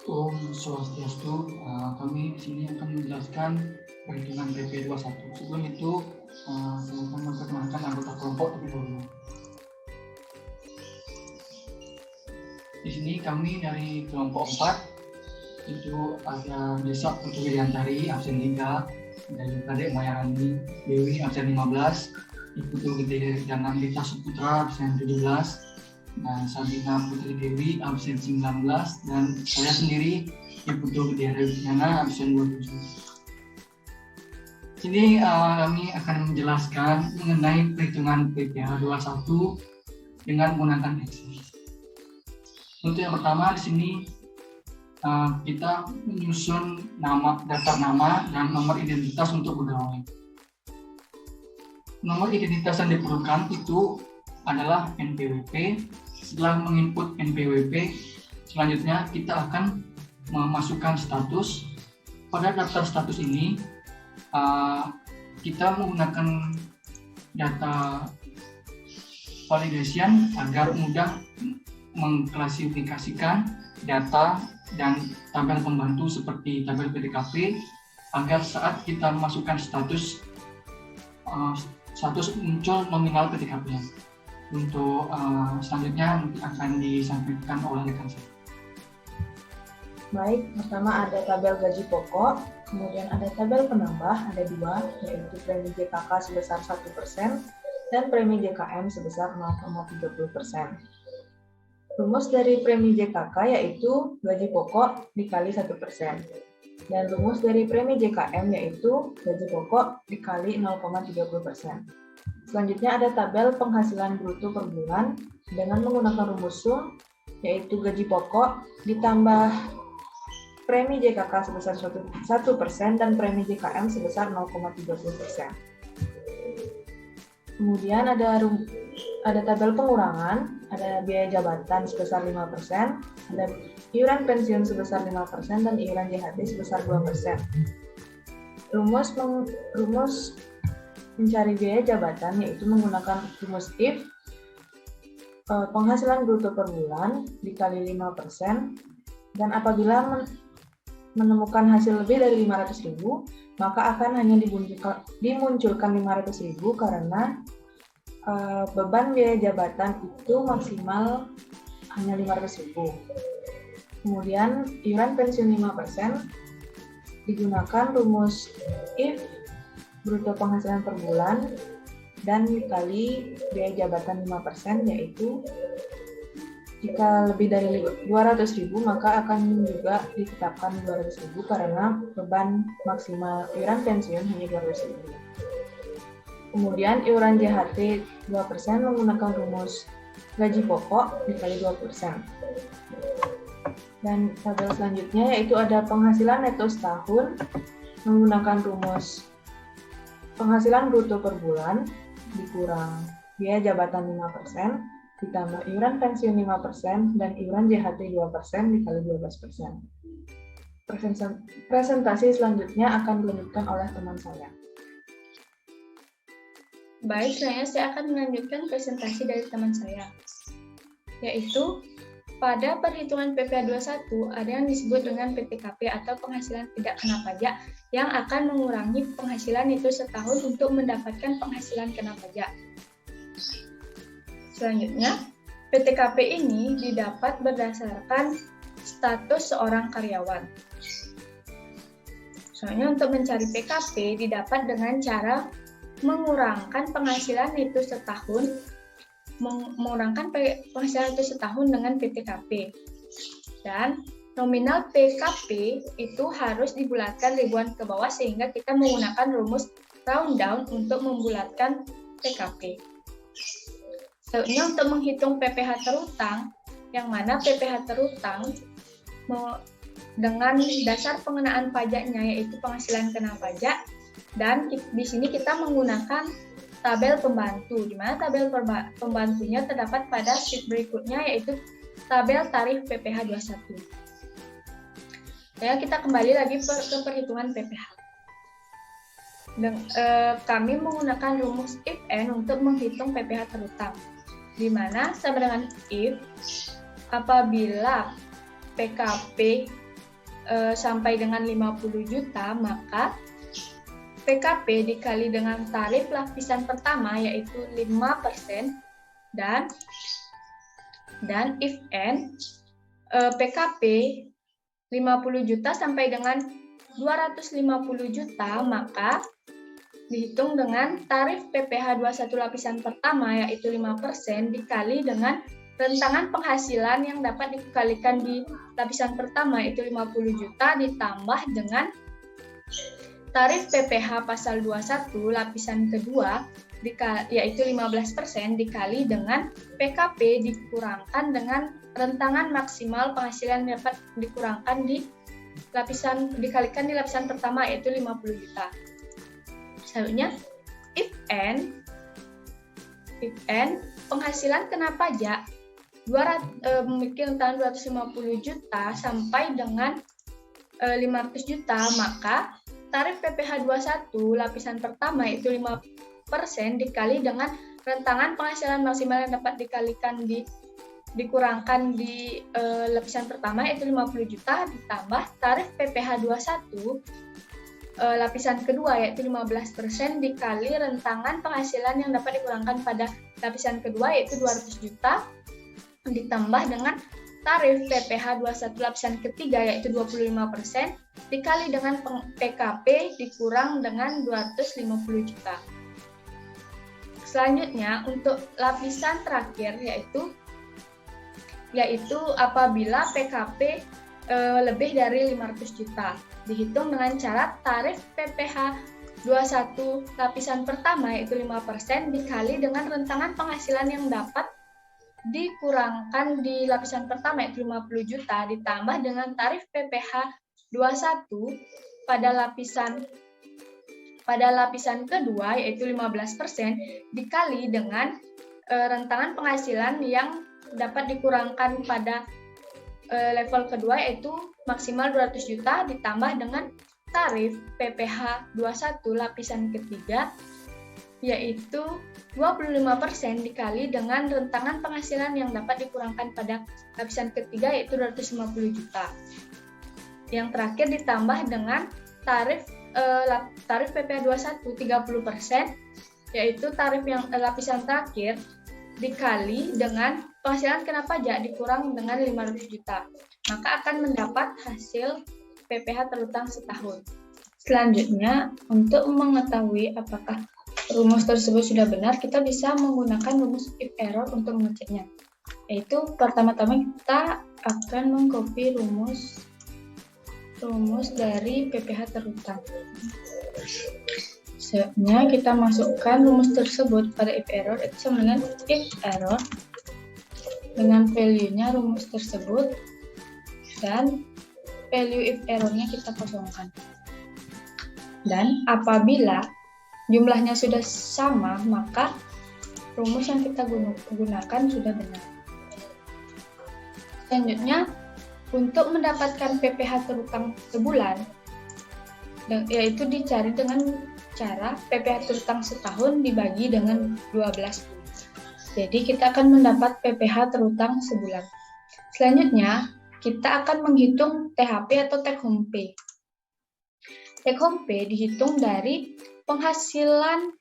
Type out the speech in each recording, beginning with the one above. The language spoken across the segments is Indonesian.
Om Swastiastu, kami di sini akan menjelaskan perhitungan PP 21. Sebelum itu, saya akan memperkenalkan anggota kelompok terlebih dahulu. Di sini kami dari kelompok 4, itu ada Desa Putu Wiryantari, absen 3, dan Kadek Mayarani Dewi, absen 15, Putu Gede Jangan Rita Suputra, absen 17, dan Sabina Putri Dewi, absen 19, dan saya sendiri, Putu Gede Reviana, absen 27. Sini kami akan menjelaskan mengenai perhitungan PPh 21 dengan menggunakan Excel. Untuk yang pertama di sini kita menyusun daftar nama dan nomor identitas untuk pegawai. Nomor identitas yang diperlukan itu adalah NPWP. Setelah menginput NPWP, selanjutnya kita akan memasukkan status. Pada daftar status ini kita menggunakan data validation agar mudah mengklasifikasikan data dan tabel pembantu seperti tabel PTKP agar saat kita memasukkan status muncul nominal PTKP-nya. Untuk selanjutnya akan disampaikan oleh rekan saya. Baik, pertama ada tabel gaji pokok, kemudian ada tabel penambah, ada 2, yaitu premi JKK sebesar 1% dan premi JKM sebesar 0,30%. Rumus dari premi JKK yaitu gaji pokok dikali 1%. Dan rumus dari premi JKM yaitu gaji pokok dikali 0,30%. Selanjutnya ada tabel penghasilan bruto per bulan dengan menggunakan rumus sum, yaitu gaji pokok ditambah premi JKK sebesar 1% dan premi JKM sebesar 0,30%. Kemudian ada tabel pengurangan, ada biaya jabatan sebesar 5%, ada iuran pensiun sebesar 5% dan iuran JHT sebesar 2%. Rumus mencari biaya jabatan yaitu menggunakan rumus if penghasilan bruto per bulan dikali 5%, dan apabila menemukan hasil lebih dari 500.000, maka akan hanya dimunculkan 500.000 karena beban biaya jabatan itu maksimal hanya 500.000. Kemudian iuran pensiun 5% digunakan rumus if bruto penghasilan per bulan dan dikali biaya jabatan 5%, yaitu jika lebih dari 200.000 maka akan juga ditetapkan 200.000 karena beban maksimal iuran pensiun hanya 200.000. Kemudian iuran JHT 2% menggunakan rumus gaji pokok dikali 2%. Dan tabel selanjutnya yaitu ada penghasilan neto setahun menggunakan rumus penghasilan bruto per bulan dikurang biaya jabatan 5%, ditambah iuran pensiun 5% dan iuran JHT 2% dikali 12%. Presentasi selanjutnya akan dilanjutkan oleh teman saya. Baik, saya akan melanjutkan presentasi dari teman saya, yaitu pada perhitungan PPh 21 ada yang disebut dengan PTKP atau penghasilan tidak kena pajak yang akan mengurangi penghasilan itu setahun untuk mendapatkan penghasilan kena pajak. Selanjutnya, PTKP ini didapat berdasarkan status seorang karyawan. Soalnya untuk mencari PKP didapat dengan cara mengurangkan penghasilan itu setahun, dengan PTKP. Dan nominal PKP itu harus dibulatkan ribuan ke bawah sehingga kita menggunakan rumus round down untuk membulatkan PKP. Selanjutnya untuk menghitung PPh terutang, yang mana PPh terutang dengan dasar pengenaan pajaknya yaitu penghasilan kena pajak, dan di sini kita menggunakan tabel pembantu, di mana tabel pembantunya terdapat pada sheet berikutnya yaitu tabel tarif PPh 21. Ya, kita kembali lagi ke perhitungan PPh. Kami menggunakan rumus if and untuk menghitung PPh terutang, di mana sama dengan if apabila PKP sampai dengan 50 juta, maka PKP dikali dengan tarif lapisan pertama yaitu 5% dan if N PKP 50 juta sampai dengan 250 juta, maka dihitung dengan tarif PPh 21 lapisan pertama yaitu 5% dikali dengan rentangan penghasilan yang dapat dikalikan di lapisan pertama yaitu 50 juta ditambah dengan tarif PPh pasal 21 lapisan kedua yaitu 15% dikali dengan PKP dikurangkan dengan rentangan maksimal penghasilan yang dapat dikalikan di lapisan pertama yaitu 50 juta. Selanjutnya, if N penghasilan kena pajak memiliki rentangan 250 juta sampai dengan 500 juta, maka tarif PPh 21 lapisan pertama yaitu 5% dikali dengan rentangan penghasilan maksimal yang dapat dikurangkan di lapisan pertama yaitu 50 juta ditambah tarif PPh 21 lapisan kedua yaitu 15% dikali rentangan penghasilan yang dapat dikurangkan pada lapisan kedua yaitu 200 juta ditambah dengan tarif PPh 21 lapisan ketiga yaitu 25% dikali dengan PKP dikurang dengan 250 juta. Selanjutnya untuk lapisan terakhir yaitu apabila PKP lebih dari 500 juta. Dihitung dengan cara tarif PPh 21 lapisan pertama yaitu 5% dikali dengan rentangan penghasilan yang dapat dikurangkan di lapisan pertama yaitu 50 juta ditambah dengan tarif PPh 21 pada lapisan kedua yaitu 15% dikali dengan rentangan penghasilan yang dapat dikurangkan pada level kedua yaitu maksimal 200 juta ditambah dengan tarif PPh 21 lapisan ketiga yaitu 25% dikali dengan rentangan penghasilan yang dapat dikurangkan pada lapisan ketiga yaitu 250 juta. Yang terakhir ditambah dengan tarif PPh 21 30% yaitu tarif yang lapisan terakhir dikali dengan penghasilan kena pajak dikurang dengan 500 juta. Maka akan mendapat hasil PPh terutang setahun. Selanjutnya, untuk mengetahui apakah rumus tersebut sudah benar, kita bisa menggunakan rumus if error untuk mengeceknya. Yaitu pertama-tama kita akan mengcopy rumus dari PPh terutang. Selanjutnya kita masukkan rumus tersebut pada if error, itu sama dengan if error dengan value-nya rumus tersebut dan value if error-nya kita kosongkan. Dan apabila jumlahnya sudah sama, maka rumus yang kita gunakan sudah benar. Selanjutnya, untuk mendapatkan PPh terutang sebulan, yaitu dicari dengan cara PPh terutang setahun dibagi dengan 12. Jadi kita akan mendapat PPh terutang sebulan. Selanjutnya, kita akan menghitung THP atau take home pay. Take home pay dihitung dari penghasilan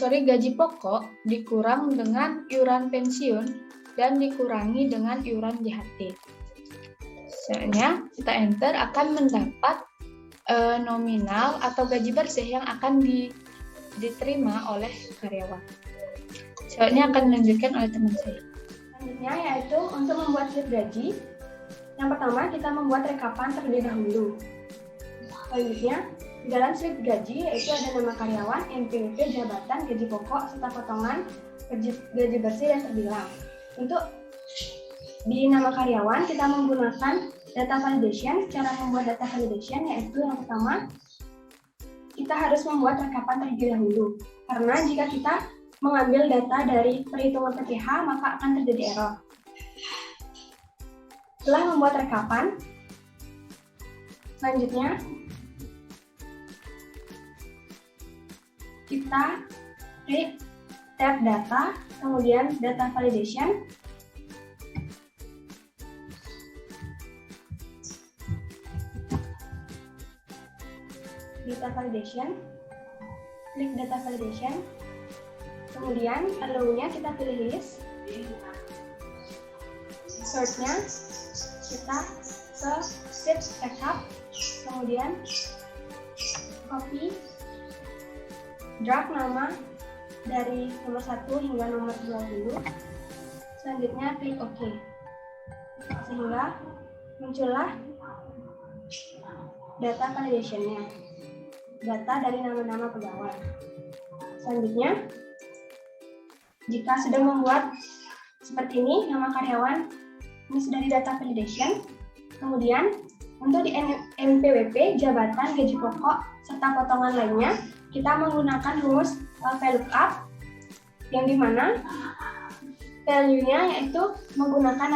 gaji pokok dikurang dengan iuran pensiun dan dikurangi dengan iuran JHT. Selanjutnya kita enter akan mendapat nominal atau gaji bersih yang akan diterima oleh karyawan. Selanjutnya akan dilanjutkan oleh teman saya. Selanjutnya yaitu untuk membuat slip gaji. Yang pertama kita membuat rekapan terlebih dahulu. Selanjutnya di dalam slip gaji yaitu ada nama karyawan, NPWP, jabatan, gaji pokok, serta potongan gaji bersih dan terbilang. Untuk di nama karyawan kita menggunakan data validation. Cara membuat data validation yaitu yang pertama kita harus membuat rekapan terlebih dahulu. Karena jika kita mengambil data dari perhitungan PPh maka akan terjadi error. Setelah membuat rekapan, selanjutnya kita klik tab data, kemudian data validation. data validation, klik data validation, kemudian allow-nya kita pilih list, sort-nya kita ke sheet recap, kemudian copy, drag nama dari nomor 1 hingga nomor 20, selanjutnya klik OK, sehingga muncullah data validation-nya, data dari nama-nama pegawai. Selanjutnya, jika sudah membuat seperti ini, nama karyawan ini sudah di data validation, kemudian untuk di NPWP, jabatan, gaji pokok, serta potongan lainnya, kita menggunakan rumus VLOOKUP, yang dimana value-nya yaitu menggunakan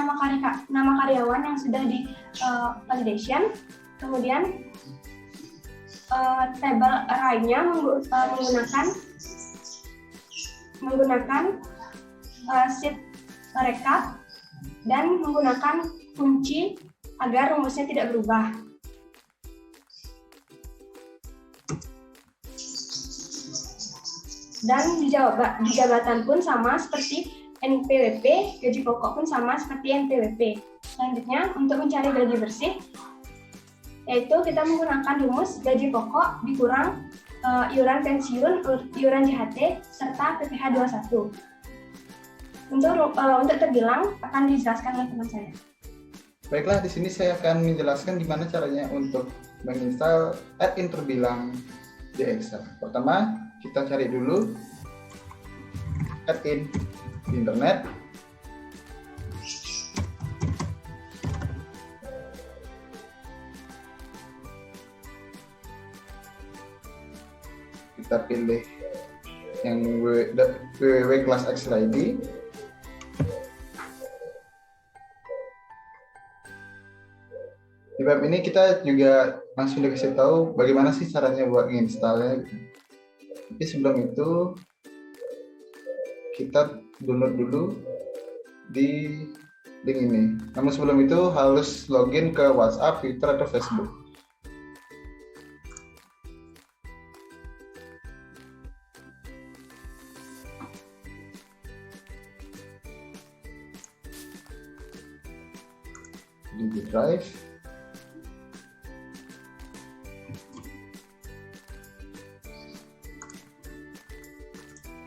nama karyawan yang sudah di validation, kemudian table array-nya menggunakan sheet recap dan menggunakan kunci agar rumusnya tidak berubah. Dan di jabatan pun sama seperti NPWP, gaji pokok pun sama seperti NPWP. Selanjutnya, untuk mencari gaji bersih, yaitu kita menggunakan rumus gaji pokok dikurang iuran pensiun, iuran JHT, serta PPh 21. Untuk terbilang akan dijelaskan oleh teman saya. Baiklah, di sini saya akan menjelaskan gimana caranya untuk menginstal add-in terbilang di Excel. Pertama, kita cari dulu add-in di internet. Kita pilih yang www kelas Excel ID. Di web ini kita juga langsung dikasih tahu bagaimana sih caranya buat menginstalnya. Tapi sebelum itu kita download dulu di link ini. Namun sebelum itu harus login ke WhatsApp, Twitter, atau Facebook. Di Drive.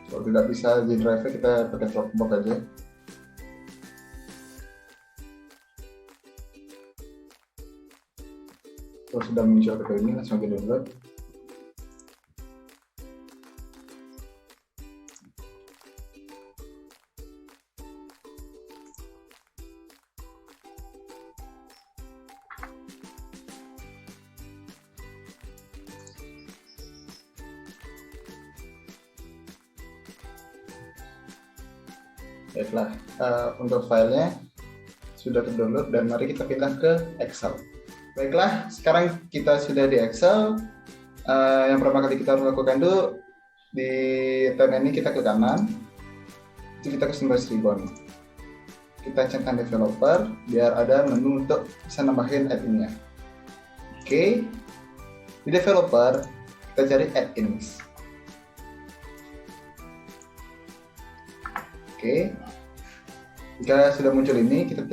Kalau tidak bisa di Drive, kita pakai Dropbox aja. Kalau sudah muncul ke ini, langsung di download. Baiklah, untuk filenya sudah terdownload dan mari kita pindah ke Excel. Baiklah, sekarang kita sudah di Excel. Yang pertama kali kita harus lakukan itu di tab ini kita ke kanan, itu kita customize ribbon. Kita centang developer biar ada menu untuk bisa nambahin add-in-nya. Oke, di developer kita cari add-ins. Oke, jika sudah muncul ini, kita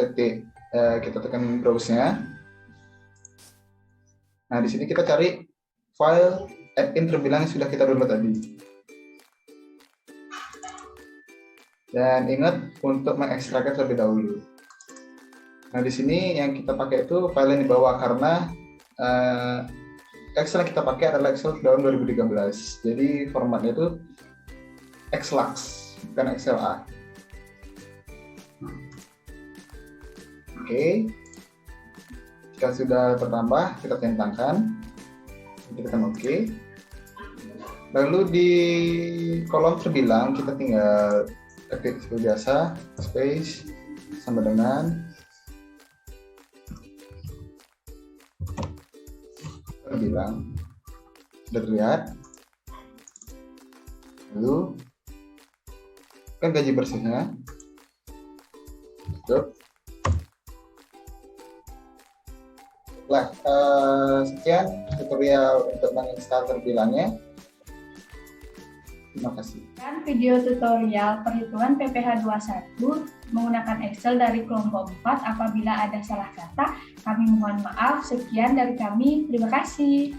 tekan browse-nya. Nah, di sini kita cari file add-in terbilang yang sudah kita download tadi. Dan ingat untuk mengekstraknya terlebih dahulu. Nah, di sini yang kita pakai itu file yang di bawah karena Excel yang kita pakai adalah Excel tahun 2013. Jadi formatnya itu Xlux, bukan XLA. Oke, jika sudah tertambah, kita centangkan, kita tekan OK. Lalu di kolom terbilang kita tinggal ketik seperti biasa, space sama dengan terbilang, sudah terlihat. Lalu kan gaji bersihnya, tutup. Baiklah, sekian tutorial untuk menginstal terbilannya. Terima kasih. Dan video tutorial perhitungan PPh 21 menggunakan Excel dari kelompok 4. Apabila ada salah kata, kami mohon maaf. Sekian dari kami. Terima kasih.